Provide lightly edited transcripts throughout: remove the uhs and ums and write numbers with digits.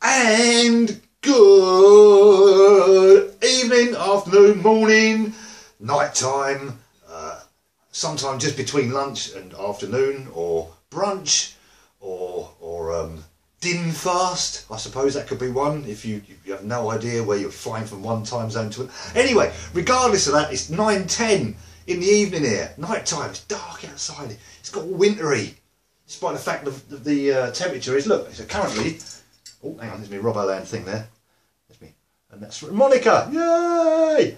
And good evening, afternoon, morning, night time, sometime just between lunch and afternoon, or brunch, or din fast. I suppose that could be one if you have no idea where you're flying from one time zone to another. Anyway, regardless of that, it's 9:10 in the evening here, night time. It's dark outside. It's got wintry, despite the fact that the temperature is, look, it's currently. Oh, hang on, there's my Robboland thing there. There's me. And that's Monica. Yay!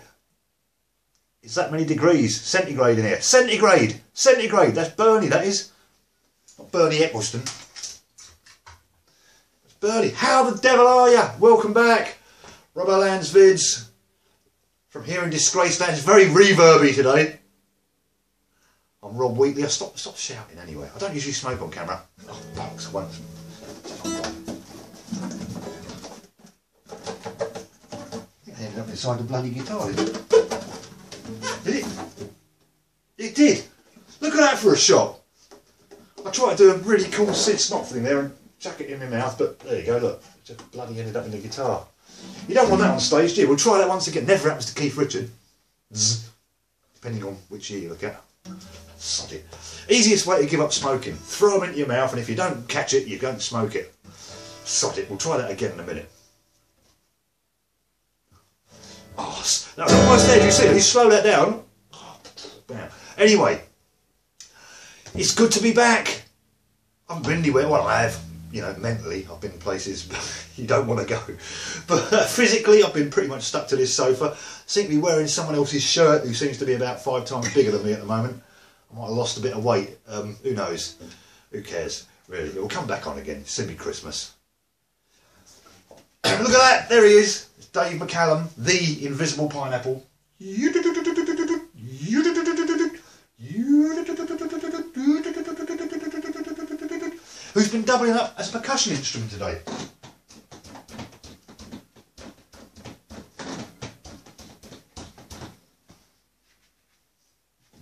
It's that many degrees centigrade in here. Centigrade. Centigrade. That's Bernie, that is. Not Bernie Eccleston. It's Bernie. How the devil are you? Welcome back. Robboland's vids. From here in Disgraceland. It's very reverby today. I'm Rob Wheatley. Stop shouting anyway. I don't usually smoke on camera. Oh, bollocks, I won't. Ended up inside the bloody guitar, did it? Did it? It did! Look at that for a shot! I tried to do a really cool Sid Snot thing there and chuck it in my mouth, but there you go, look. It just bloody ended up in the guitar. You don't want that on stage, do you? We'll try that once again. Never happens to Keith Richard. Zzz. Depending on which year you look at. Sod it. Easiest way to give up smoking. Throw them into your mouth, and if you don't catch it, you don't smoke it. Sod it. We'll try that again in a minute. Oh, that was almost there, do you see? You slow that down. Oh, bam. Anyway, it's good to be back. I haven't been anywhere. Well, I have, you know, mentally. I've been in places you don't want to go. But physically, I've been pretty much stuck to this sofa. Seem to be wearing someone else's shirt who seems to be about 5 times bigger than me at the moment. I might have lost a bit of weight. Who knows? Who cares, really? It will come back on again. It's semi-Christmas. Look at that. There he is. Dave McCallum, the Invisible Pineapple, who's been doubling up as a percussion instrument today.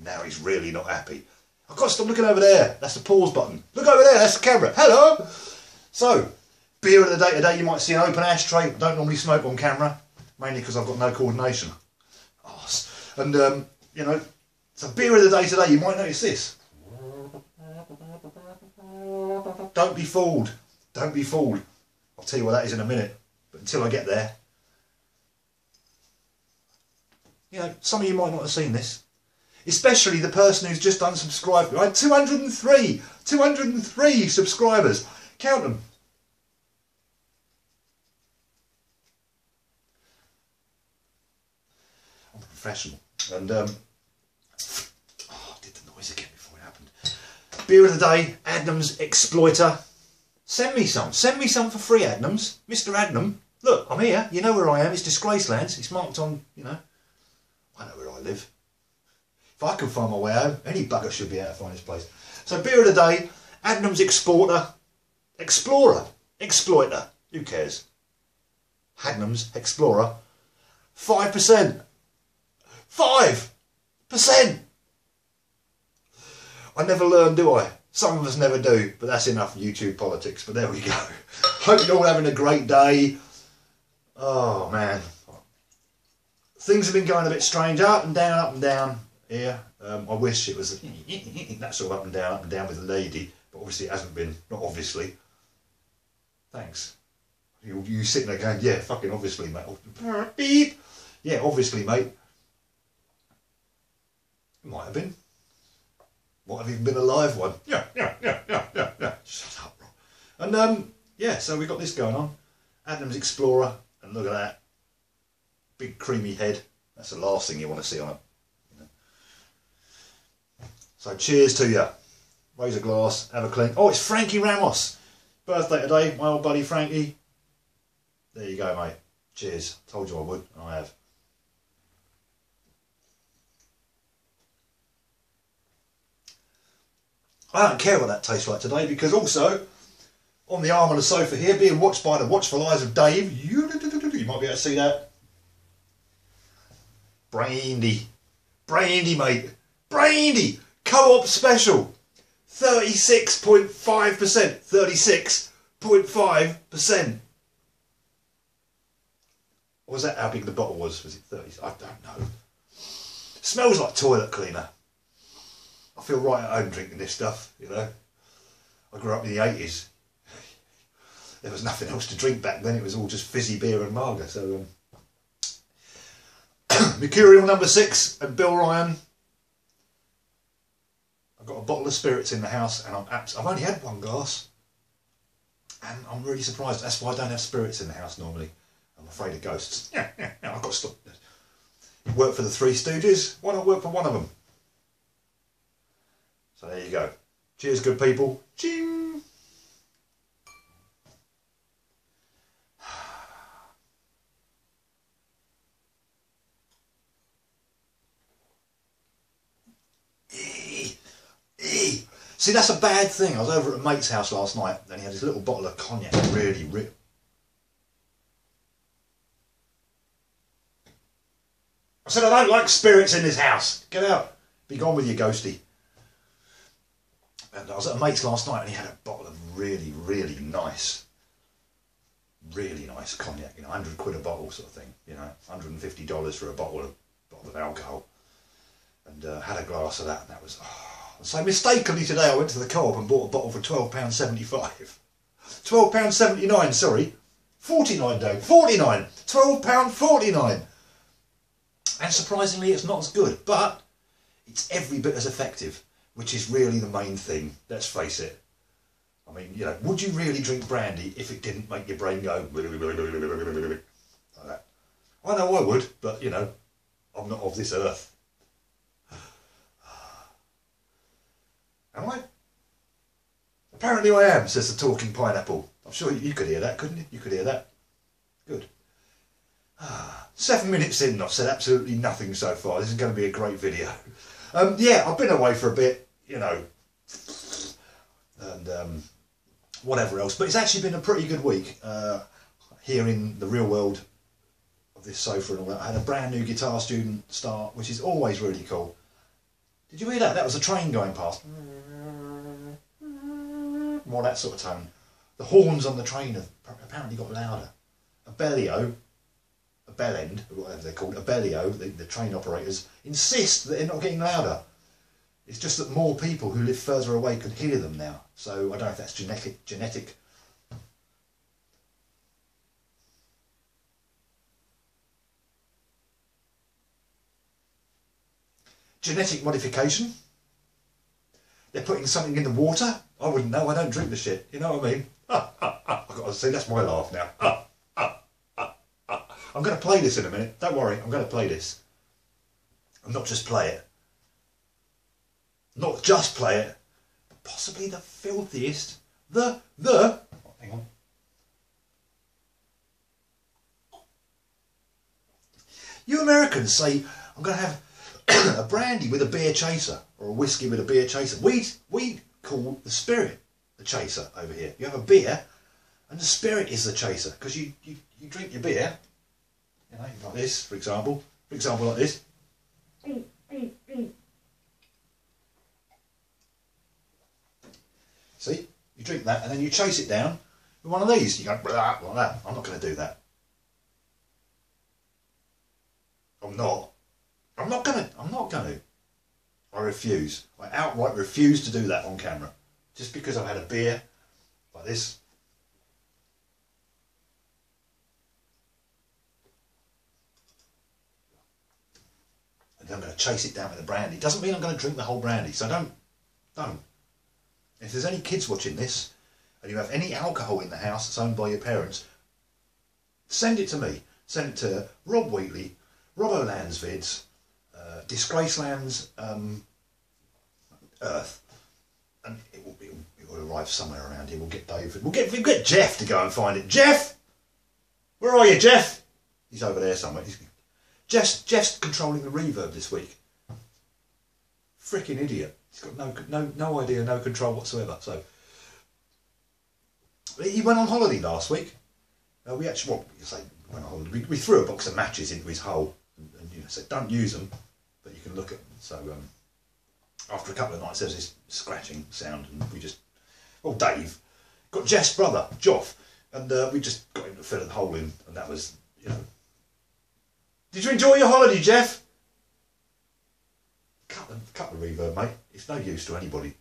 Now he's really not happy. I've got to stop looking over there. That's the pause button. Look over there, that's the camera. Hello! So, beer of the day today, you might see an open ashtray. I don't normally smoke on camera, mainly because I've got no coordination. And, you know, so beer of the day today, you might notice this. Don't be fooled. Don't be fooled. I'll tell you what that is in a minute. But until I get there. You know, some of you might not have seen this. Especially the person who's just unsubscribed. I had 203 subscribers. Count them. Professional. And I did the noise again before it happened. Beer of the day, Adnams Exploiter. Send me some for free, Adnams. Mr. Adnam, look, I'm here, you know where I am, it's Disgraceland, it's marked on, you know, I know where I live. If I can find my way home, any bugger should be able to find this place. So beer of the day, Adnams Exploiter, Exploiter, who cares? Adnams Explorer, 5%. 5%! I never learn, do I? Some of us never do, but that's enough YouTube politics. But there we go. Hope you're all having a great day. Oh, man. Things have been going a bit strange. Up and down here. I wish it was that sort of up and down with a lady. But obviously it hasn't been. Not obviously. Thanks. You sitting there going, yeah, fucking obviously, mate. Beep. Yeah, obviously, mate. Might have been. Might have even been a live one. Yeah. Shut up, Rob. And yeah, so we've got this going on. Adnams Explorer, and look at that. Big creamy head. That's the last thing you want to see on it. You know. So cheers to you. Raise a glass, have a clink. Oh, it's Frankie Ramos. Birthday today, my old buddy Frankie. There you go, mate. Cheers. Told you I would, and I have. I don't care what that tastes like today, because also on the arm of the sofa here, being watched by the watchful eyes of Dave, you might be able to see that. Brandy, mate, brandy, co-op special, 36.5%, 36.5%. Or was that how big the bottle was? Was it 30? I don't know. Smells like toilet cleaner. I feel right at home drinking this stuff, you know. I grew up in the 80s. There was nothing else to drink back then. It was all just fizzy beer and lager. So, Mercurial number 6 and Bill Ryan. I've got a bottle of spirits in the house, and I've only had one glass, and I'm really surprised. That's why I don't have spirits in the house normally. I'm afraid of ghosts. Yeah, I've got to stop. Work for the Three Stooges. Why not work for one of them? So there you go. Cheers, good people. Ching. See, that's a bad thing. I was over at a mate's house last night and he had this little bottle of cognac, really. I said, I don't like spirits in this house. Get out. Be gone with your ghosty. And I was at a mate's last night and he had a bottle of really nice cognac, you know, 100 quid a bottle sort of thing, you know, $150 for a bottle of alcohol. And had a glass of that, and that was, So mistakenly today I went to the co-op and bought a bottle for £12.75. £12.79, sorry. 49 though, 49. £12.49. And surprisingly it's not as good, but it's every bit as effective, which is really the main thing, let's face it. I mean, you know, would you really drink brandy if it didn't make your brain go like that? I know I would, but you know, I'm not of this earth. Am I? Apparently I am, says the talking pineapple. I'm sure you could hear that, couldn't you? You could hear that. Good. 7 minutes in, I've said absolutely nothing so far. This is going to be a great video. Yeah, I've been away for a bit, you know, and whatever else. But it's actually been a pretty good week here in the real world of this sofa and all that. I had a brand new guitar student start, which is always really cool. Did you hear that? That was a train going past. More that sort of tone. The horns on the train have apparently got louder. A bellio, a bell end, whatever they're called, a bellio, the train operators, insist that they're not getting louder. It's just that more people who live further away can hear them now. So I don't know if that's genetic. Genetic modification. They're putting something in the water. I wouldn't know. I don't drink the shit. You know what I mean? I've got to say, that's my laugh now. I'm going to play this in a minute. Don't worry. I'm going to play this. And not just play it. Not just play it. But possibly the filthiest. Hang on. You Americans say, I'm going to have a brandy with a beer chaser, or a whiskey with a beer chaser. We call the spirit the chaser over here. You have a beer, and the spirit is the chaser, because you drink your beer, you know, like this, for example like this. See, you drink that, and then you chase it down with one of these. You go like that. I'm not going to do that. I'm not going to. I refuse. I outright refuse to do that on camera. Just because I've had a beer like this. And I'm going to chase it down with the brandy. Doesn't mean I'm going to drink the whole brandy. So don't. If there's any kids watching this and you have any alcohol in the house that's owned by your parents, send it to me. Send it to Rob Wheatley, Robboland's vids, Disgraceland's Earth, and it will arrive somewhere around here. We'll get David. We'll get Jeff to go and find it. Jeff, where are you, Jeff? He's over there somewhere. Jeff's controlling the reverb this week. Freaking idiot. He's got no idea, no control whatsoever. So he went on holiday last week. We actually, went on holiday. We threw a box of matches into his hole, and you know, said don't use them, but you can look at them. So after a couple of nights, there was this scratching sound, and we just, Dave got Jeff's brother, Joff, and we just got him to fill the hole in, and that was, you know, Did you enjoy your holiday, Jeff? Cut the reverb, mate. It's no use to anybody.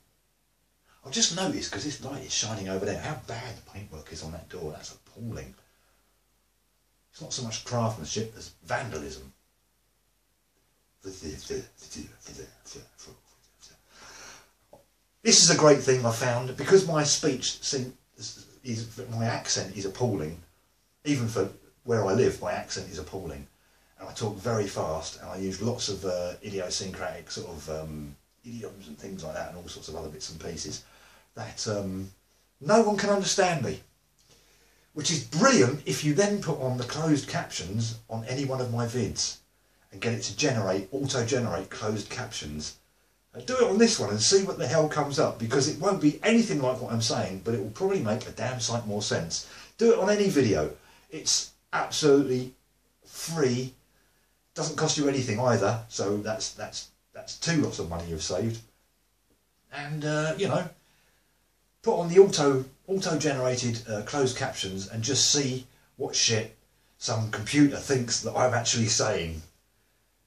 I've just noticed, because this light is shining over there, how bad the paintwork is on that door. That's appalling. It's not so much craftsmanship as vandalism. This is a great thing I found, because my speech my accent is appalling. Even for where I live, my accent is appalling. And I talk very fast, and I use lots of idiosyncratic sort of idioms and things like that, and all sorts of other bits and pieces that no one can understand me. Which is brilliant if you then put on the closed captions on any one of my vids and get it to auto-generate closed captions. Do it on this one and see what the hell comes up, because it won't be anything like what I'm saying, but it will probably make a damn sight more sense. Do it on any video. It's absolutely free. Doesn't cost you anything either, so that's 2 lots of money you've saved. And you know, put on the auto-generated closed captions and just see what shit some computer thinks that I'm actually saying.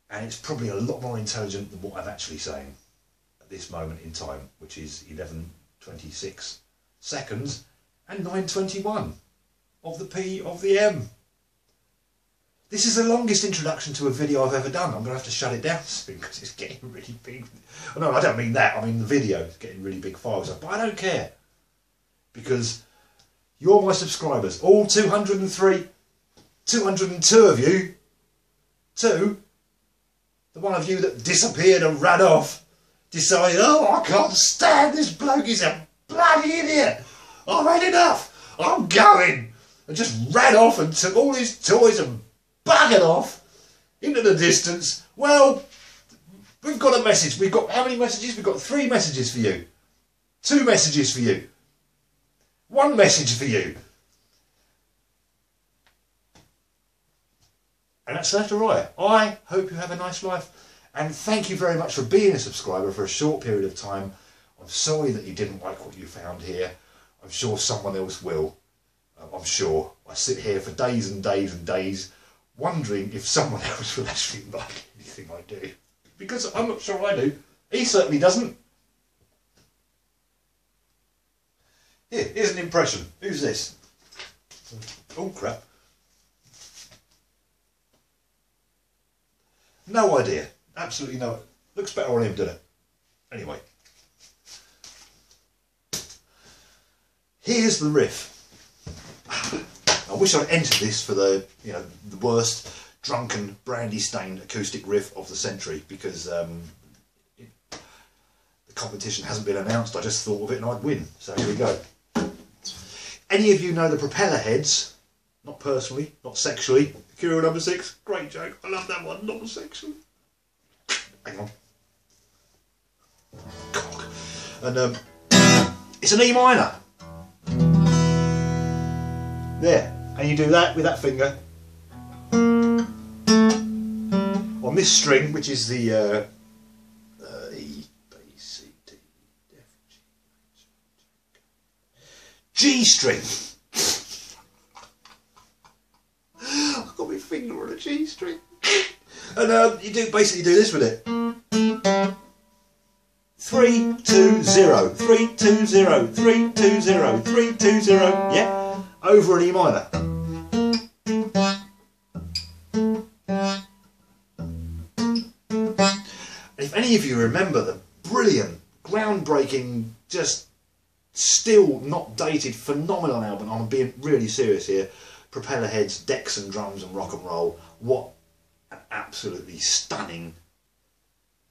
And it's probably a lot more intelligent than what I'm actually saying at this moment in time, which is 11:26 seconds and 9:21 of the P of the M. This is the longest introduction to a video I've ever done. I'm going to have to shut it down soon because it's getting really big. Oh, no, I don't mean that. I mean the video is getting really big files. But I don't care, because you're my subscribers. All 203, 202 of you. The one of you that disappeared and ran off, decided, oh, I can't stand this bloke. He's a bloody idiot. I've had enough. I'm going. And just ran off and took all his toys and buggered off into the distance. Well, we've got a message. We've got how many messages? We've got 3 messages for you. 2 messages for you. 1 message for you. And that's left or right. I hope you have a nice life. And thank you very much for being a subscriber for a short period of time. I'm sorry that you didn't like what you found here. I'm sure someone else will. I'm sure. I sit here for days and days and days wondering if someone else will actually like anything I do. Because I'm not sure I do. He certainly doesn't. Here's an impression. Who's this? Oh crap. No idea. Absolutely no. Looks better on him, doesn't it? Anyway. Here's the riff. I wish I'd entered this for the worst drunken brandy-stained acoustic riff of the century, because the competition hasn't been announced. I just thought of it and I'd win. So here we go. Any of you know the Propeller Heads? Not personally, not sexually. Cure number 6, great joke. I love that one. Not sexually. Hang on. Cock. And it's an E minor. There. And you do that with that finger on this string, which is the E, B, C, D, F, G string. I've got my finger on a G string. And you basically do this with it. 3 2 0 3 2 0 3 2 0 3 2 0. Yeah, over an E minor. And if any of you remember the brilliant, groundbreaking, just still not dated, phenomenal album, I'm being really serious here, Propeller Heads, Decks and Drums and Rock and Roll, what an absolutely stunning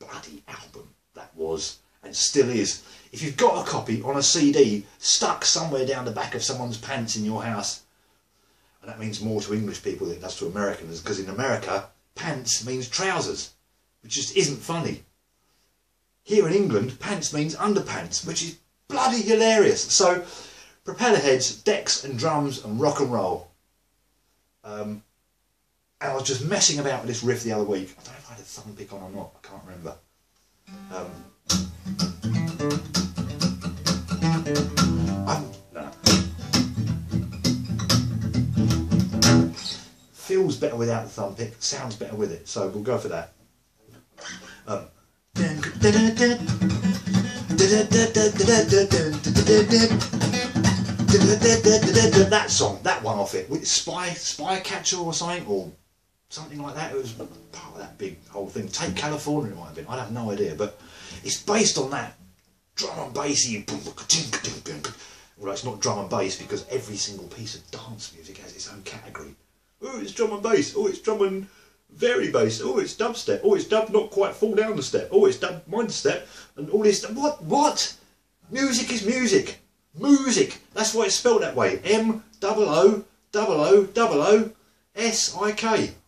bloody album that was and still is. If you've got a copy on a CD stuck somewhere down the back of someone's pants in your house, and that means more to English people than it does to Americans, because in America pants means trousers, which just isn't funny. Here in England, pants means underpants, which is bloody hilarious. So Propeller Heads, Decks and Drums and Rock and Roll. And I was just messing about with this riff the other week. I don't know if I had a thumb pick on or not, I can't remember. feels better without the thumb pick, sounds better with it, so we'll go for that. That song, that one off it, with Spy Catcher or something like that. It was part of that big whole thing. Take California it might have been, I have no idea, but it's based on that drum and bassy. Well, it's not drum and bass because every single piece of dance music has its own category. Oh, it's drum and bass. Oh, it's drum and very bass. Oh, it's dubstep. Oh, it's dub not quite fall down the step. Oh, it's dub mind step. And all this. What? Music is music. Music. That's why it's spelled that way. M-O-O-O-O-S-I-K.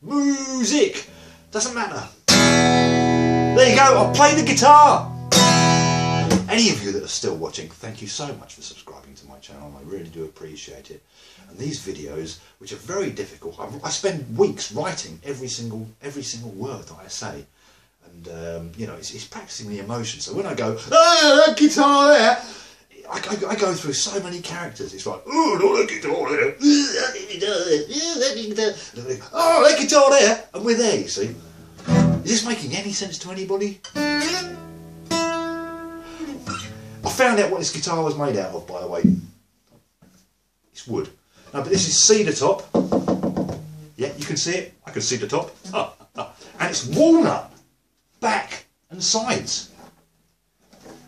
Music. Doesn't matter. There you go. I'll play the guitar. Any of you that are still watching, thank you so much for subscribing to my channel. I really do appreciate it. And these videos, which are very difficult, I spend weeks writing every single word that I say, and you know, it's practicing the emotion. So when I go, ah, that guitar there, I go through so many characters. It's like, oh, no, that guitar there, oh, that guitar there, and we're there. You see, is this making any sense to anybody? I found out what this guitar was made out of, by the way. It's wood. No, but this is cedar top. Yeah, you can see it. I can see the top. And it's walnut, back and sides.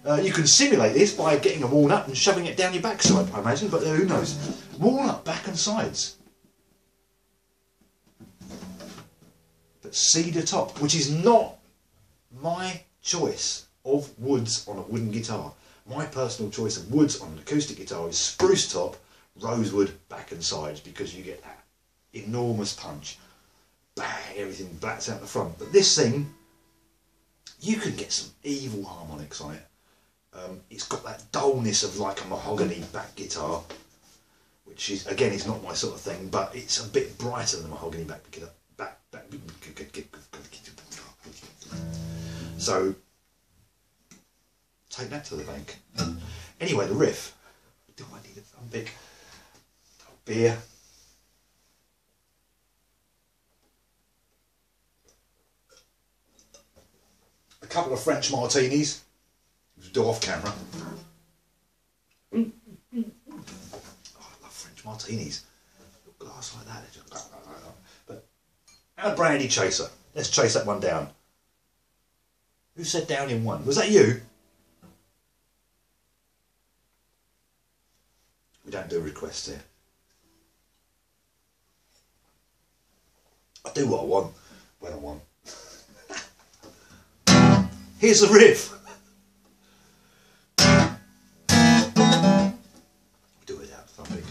You can simulate this by getting a walnut and shoving it down your backside, I imagine, but who knows. Walnut, back and sides. But cedar top, which is not my choice of woods on a wooden guitar. My personal choice of woods on an acoustic guitar is spruce top, rosewood, back and sides, because you get that enormous punch. Bang, everything blats out the front. But this thing, you can get some evil harmonics on it. It's got that dullness of like a mahogany back guitar, which is, again, is not my sort of thing, but it's a bit brighter than a mahogany back guitar. So, take that to the bank. Anyway, the riff. Do I need a thumb pick? Beer. A couple of French martinis. Do off camera. Oh, I love French martinis. A glass like that. But, and a brandy chaser. Let's chase that one down. Who said down in one? Was that you? We don't do requests here. I do what I want, when I want. Here's the riff. Do it without thumping.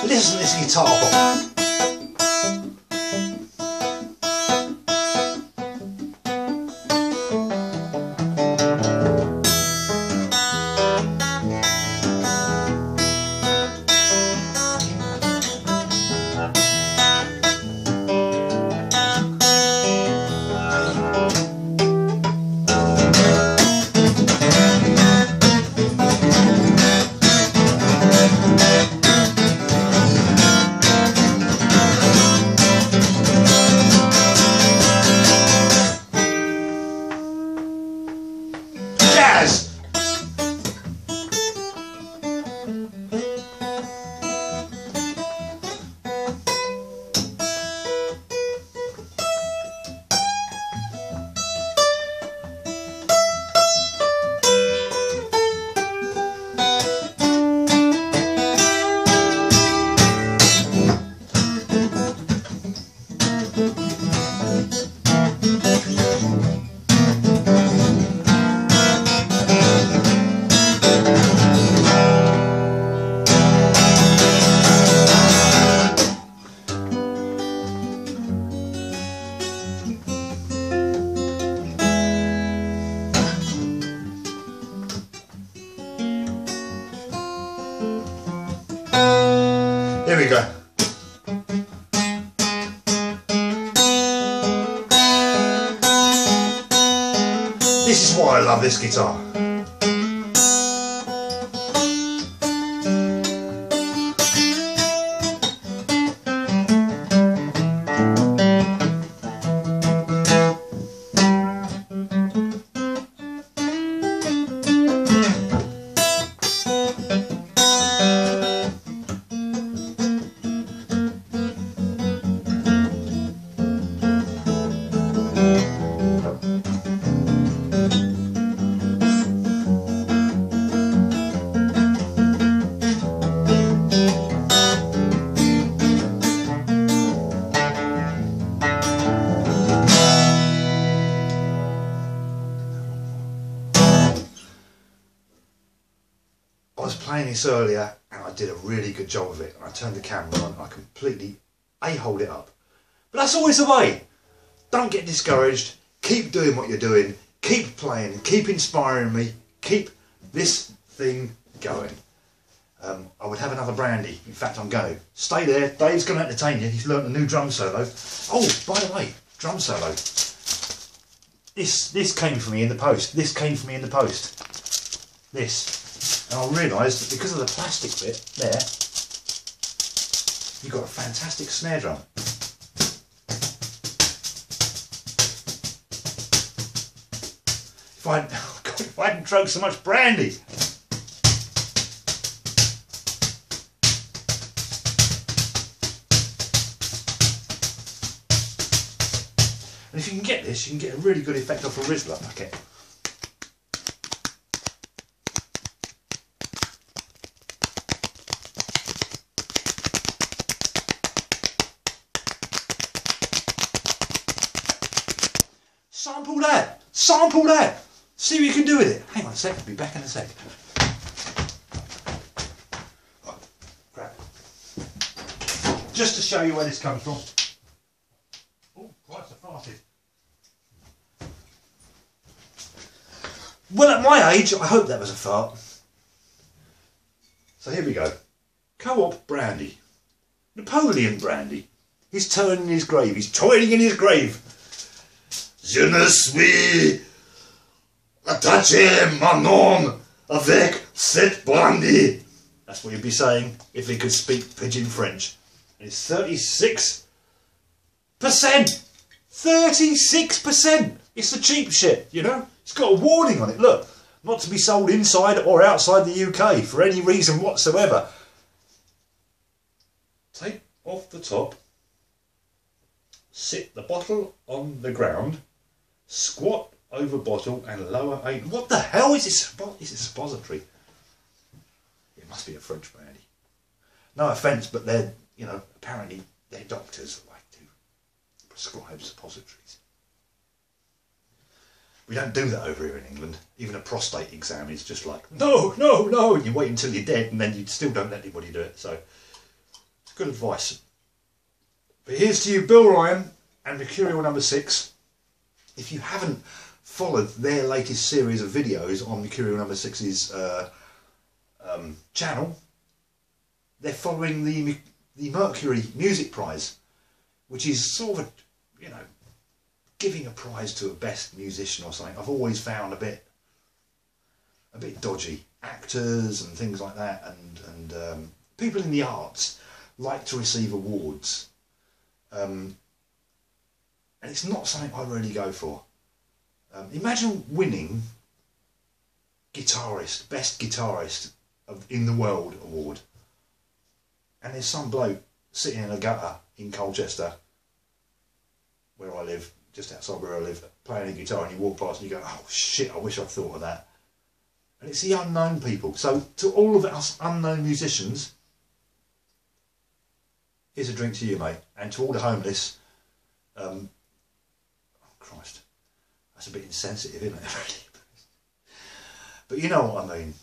Listen to this guitar pop. Here we go. This is why I love this guitar. I was playing this earlier and I did a really good job of it. I turned the camera on and I completely hold it up. But that's always the way. Don't get discouraged. Keep doing what you're doing. Keep playing. Keep inspiring me. Keep this thing going. I would have another brandy. In fact, I'm going to. Stay there. Dave's going to entertain you. He's learnt a new drum solo. Oh, by the way, drum solo. This came for me in the post. This came for me in the post. This. And I realised that because of the plastic bit there, you've got a fantastic snare drum. If I hadn't drunk so much brandy. And if you can get this, you can get a really good effect off a Rizzler packet. Sample that! Sample that! See what you can do with it. Hang on a sec, I'll be back in a sec. Oh, crap. Just to show you where this comes from. Oh, Christ, I farted. Well, at my age, I hope that was a fart. So here we go. Co-op brandy. Napoleon brandy. He's turning in his grave. He's toiling in his grave. Je ne suis attaché mon nom avec cette brandy. That's what you'd be saying if he could speak pidgin French. And it's 36%. 36%. It's the cheap shit, you know. It's got a warning on it. Look, not to be sold inside or outside the UK for any reason whatsoever. Take off the top. Sit the bottle on the ground. Squat over bottle and lower a... What the hell is this? Is it suppository? It must be a French brandy. No offence, but they're, you know, apparently their doctors like to prescribe suppositories. We don't do that over here in England. Even a prostate exam is just like, no, no, no. And you wait until you're dead and then you still don't let anybody do it. So, it's good advice. But here's to you, Bill Ryan and Mercurial number 6. If you haven't followed their latest series of videos on Mercurial number 6's channel, they're following the Mercury Music Prize, which is sort of a, you know, giving a prize to a best musician or something. I've always found a bit dodgy. Actors and things like that, and people in the arts like to receive awards. And it's not something I really go for. Imagine winning guitarist, best guitarist in the world award, and there's some bloke sitting in a gutter in Colchester, where I live, just outside where I live, playing a guitar, and you walk past and you go, oh shit, I wish I'd thought of that. And it's the unknown people. So to all of us unknown musicians, here's a drink to you, mate, and to all the homeless. Oh Christ, that's a bit insensitive, isn't it? But you know what I mean.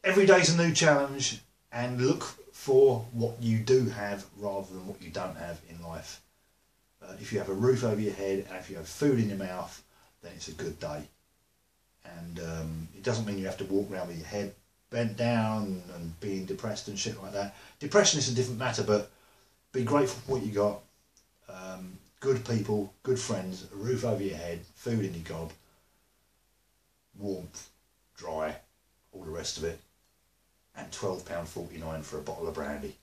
Every day's a new challenge, and look for what you do have rather than what you don't have in life. If you have a roof over your head and if you have food in your mouth, then it's a good day. And it doesn't mean you have to walk around with your head bent down and being depressed and shit like that. Depression is a different matter, but be grateful for what you got. Good people, good friends, a roof over your head, food in your gob, warmth, dry, all the rest of it, and £12.49 for a bottle of brandy.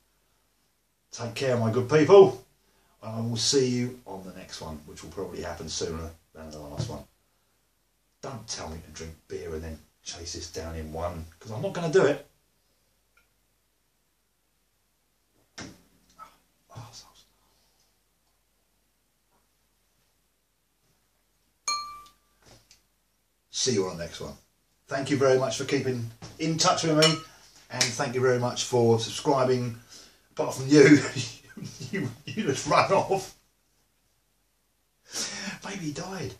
Take care, my good people. I will see you on the next one, which will probably happen sooner than the last one. Don't tell me to drink beer and then chase this down in one, because I'm not going to do it. See you on the next one. Thank you very much for keeping in touch with me, and thank you very much for subscribing. Apart from you, you just run off. Maybe he died.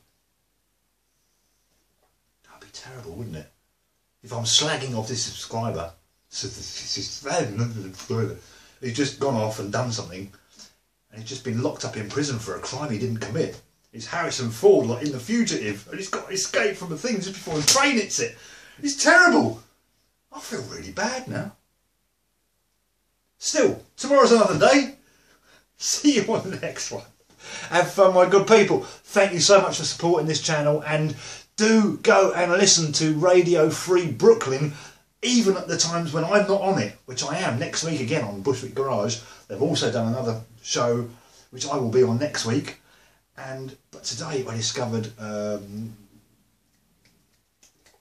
That'd be terrible, wouldn't it? If I'm slagging off this subscriber, he's just gone off and done something, and he's just been locked up in prison for a crime he didn't commit. It's Harrison Ford, like in The Fugitive, and he's got to escape from the thing just before the train hits it. It's terrible. I feel really bad now. Still, tomorrow's another day. See you on the next one. Have fun, my good people. Thank you so much for supporting this channel, and do go and listen to Radio Free Brooklyn, even at the times when I'm not on it, which I am next week again on Bushwick Garage. They've also done another show, which I will be on next week. But today I discovered,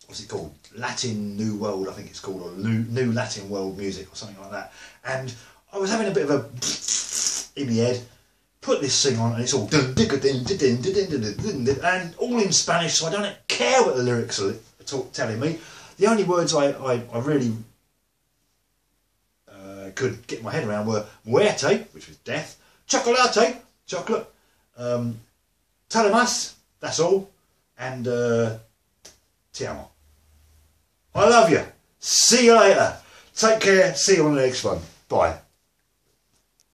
what's it called? Latin New World, I think it's called, or New Latin World Music or something like that. And I was having a bit of a in my head, put this thing on, and it's all and all in Spanish, so I don't care what the lyrics are telling me. The only words I really could get my head around were muerte, which was death, chocolate, chocolate, telemas, that's all, and te amo. I love you. See you later. Take care. See you on the next one. Bye.